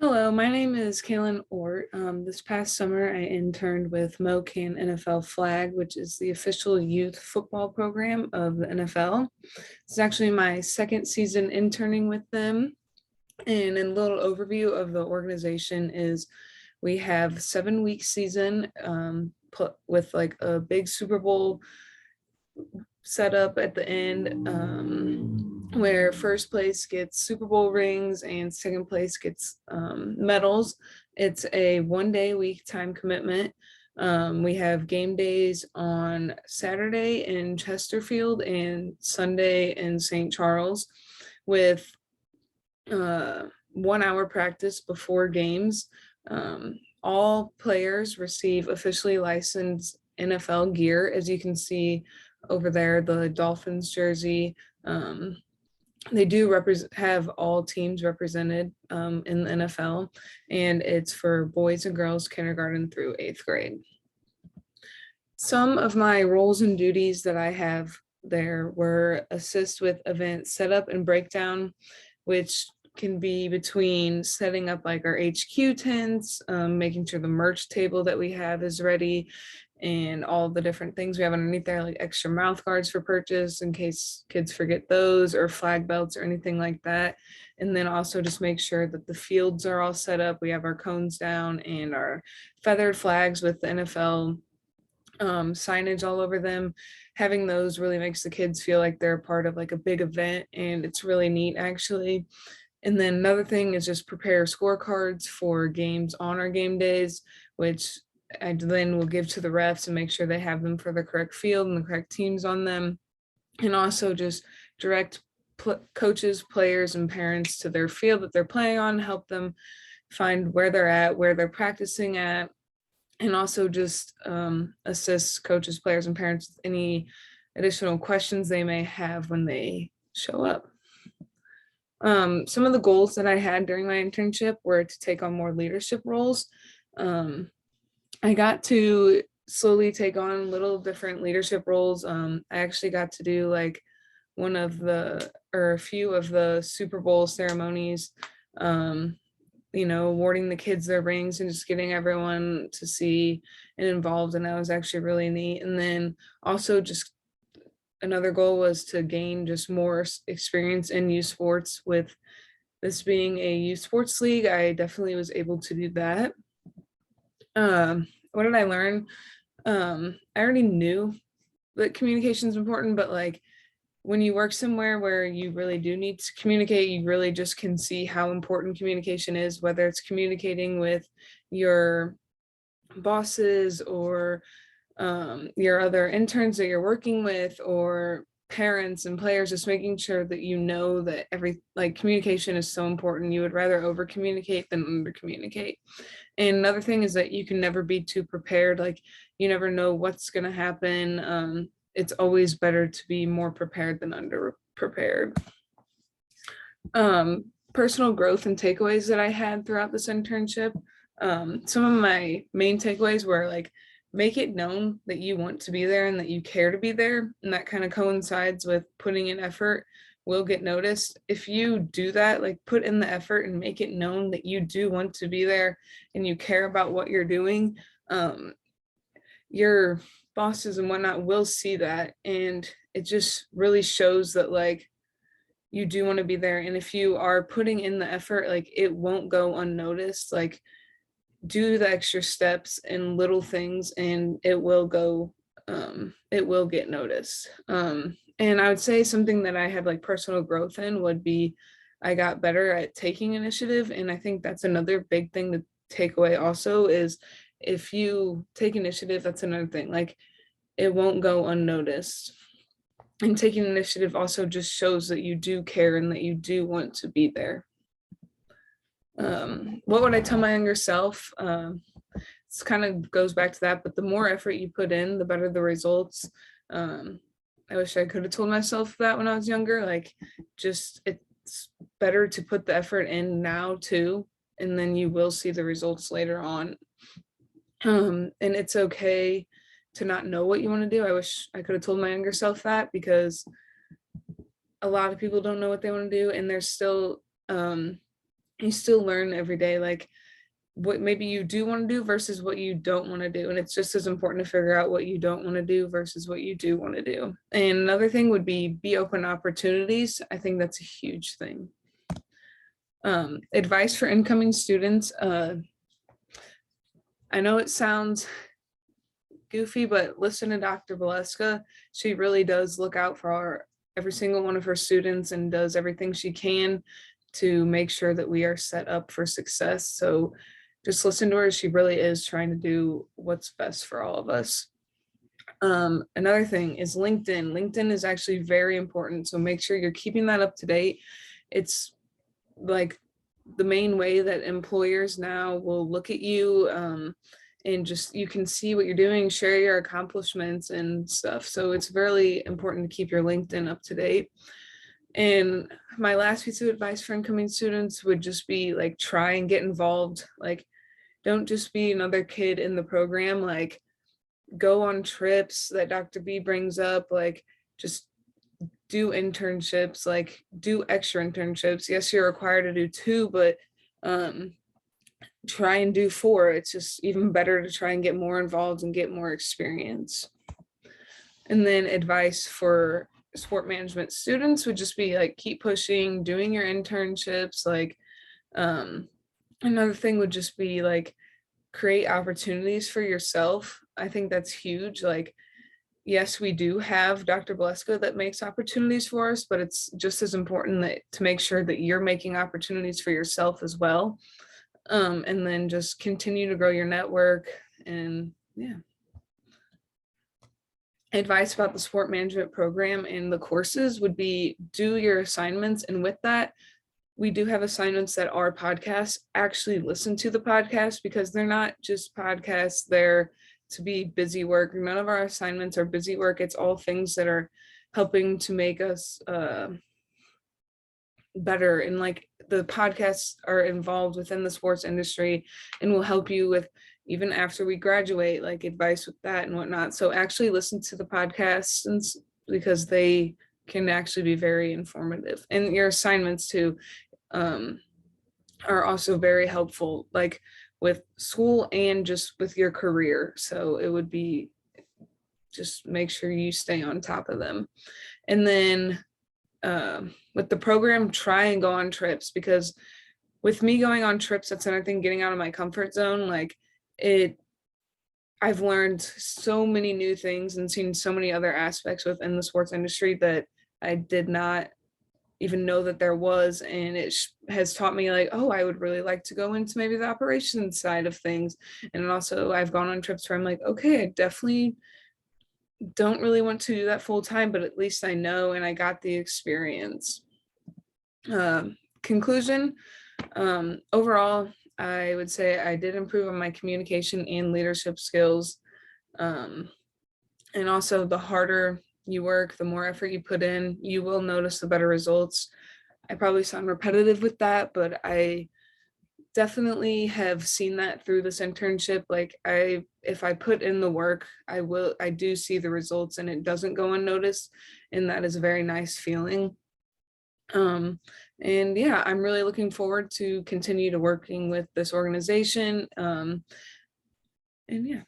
Hello, my name is Kalyn Ohrt. This past summer, I interned with MoCan NFL Flag, which is the official youth football program of the NFL. It's actually my second season interning with them. And a little overview of the organization is we have 7 week season with like a big Super Bowl setup at the end, where first place gets Super Bowl rings and second place gets medals. It's a 1 day a week time commitment. We have game days on Saturday in Chesterfield and Sunday in St. Charles with 1 hour practice before games. All players receive officially licensed NFL gear, as you can see over there, the Dolphins jersey. They do have all teams represented in the NFL, and it's for boys and girls, kindergarten through 8th grade. Some of my roles and duties that I have there were assist with event setup and breakdown, which can be between setting up like our HQ tents, making sure the merch table that we have is ready, and all the different things we have underneath there, like extra mouth guards for purchase in case kids forget those, or flag belts or anything like that. And then also just make sure that the fields are all set up. We have our cones down and our feathered flags with the NFL signage all over them. Having those really makes the kids feel like they're a part of like a big event, and it's really neat actually. And then another thing is just prepare scorecards for games on our game days, which I then will give to the refs and make sure they have them for the correct field and the correct teams on them. And also just direct coaches, players, and parents to their field that they're playing on, help them find where they're at, where they're practicing at, and also just assist coaches, players, and parents with any additional questions they may have when they show up. Some of the goals that I had during my internship were to take on more leadership roles. I got to slowly take on little different leadership roles. I actually got to do like a few of the Super Bowl ceremonies, awarding the kids their rings and just getting everyone to see and involved. And that was actually really neat. And then also just another goal was to gain just more experience in youth sports. With this being a youth sports league, I definitely was able to do that. What did I learn? I already knew that communication is important, but like when you work somewhere where you really do need to communicate, you really just can see how important communication is, whether it's communicating with your bosses or your other interns that you're working with, or parents and players, just making sure that you know that communication is so important. You would rather over communicate than under communicate. And another thing is that you can never be too prepared. Like you never know what's going to happen. It's always better to be more prepared than under prepared. Personal growth and takeaways that I had throughout this internship. Some of my main takeaways were like, make it known that you want to be there and that you care to be there. And that kind of coincides with putting in effort will get noticed. If you do that, like put in the effort and make it known that you do want to be there and you care about what you're doing, your bosses and whatnot will see that. And it just really shows that like you do want to be there. And if you are putting in the effort, like it won't go unnoticed. Like do the extra steps and little things and it will get noticed. And I would say something that I had like personal growth in would be I got better at taking initiative. And I think that's another big thing to take away also is if you take initiative, that's another thing, like it won't go unnoticed. And taking initiative also just shows that you do care and that you do want to be there. What would I tell my younger self? It's kind of goes back to that, but the more effort you put in, the better the results. I wish I could have told myself that when I was younger. Like, just it's better to put the effort in now too, and then you will see the results later on. And it's okay to not know what you want to do. I wish I could have told my younger self that, because a lot of people don't know what they want to do, and there's still you still learn every day, like what maybe you do want to do versus what you don't want to do. And it's just as important to figure out what you don't want to do versus what you do want to do. And another thing would be open to opportunities. I think that's a huge thing. Advice for incoming students. I know it sounds goofy, but listen to Dr. Valeska. She really does look out for every single one of her students and does everything she can to make sure that we are set up for success. So just listen to her. She really is trying to do what's best for all of us. Another thing is LinkedIn. LinkedIn is actually very important. So make sure you're keeping that up to date. It's like the main way that employers now will look at you, and just you can see what you're doing, share your accomplishments and stuff. So it's really important to keep your LinkedIn up to date. And my last piece of advice for incoming students would just be like, try and get involved. Like, don't just be another kid in the program. Like, go on trips that Dr. B brings up. Like, just do internships, like do extra internships. Yes, you're required to do 2, but try and do 4. It's just even better to try and get more involved and get more experience. And then advice for sport management students would just be like, keep pushing, doing your internships. Like, another thing would just be like, create opportunities for yourself. I think that's huge. Like, yes, we do have Dr. Blesko that makes opportunities for us, but it's just as important that to make sure that you're making opportunities for yourself as well. And then just continue to grow your network. And yeah. Advice about the sport management program and the courses would be, do your assignments. And with that, we do have assignments that are podcasts. Actually listen to the podcast, because they're not just podcasts, they're to be busy work. None of our assignments are busy work. It's all things that are helping to make us better. And like, the podcasts are involved within the sports industry and will help you with, even after we graduate, like advice with that and whatnot. So actually listen to the podcasts, and because they can actually be very informative. And your assignments too are also very helpful, like with school and just with your career. So it would be, just make sure you stay on top of them. And then with the program, try and go on trips, because with me going on trips, that's another thing, getting out of my comfort zone. Like, I've learned so many new things and seen so many other aspects within the sports industry that I did not even know that there was. And it has taught me like, oh, I would really like to go into maybe the operations side of things. And also I've gone on trips where I'm like, okay, I definitely don't really want to do that full time, but at least I know and I got the experience. Conclusion, overall, I would say I did improve on my communication and leadership skills. And also, the harder you work, the more effort you put in, you will notice the better results. I probably sound repetitive with that, but I definitely have seen that through this internship. Like, if I put in the work, I do see the results, and it doesn't go unnoticed. And that is a very nice feeling. And yeah, I'm really looking forward to continue to working with this organization. And yeah.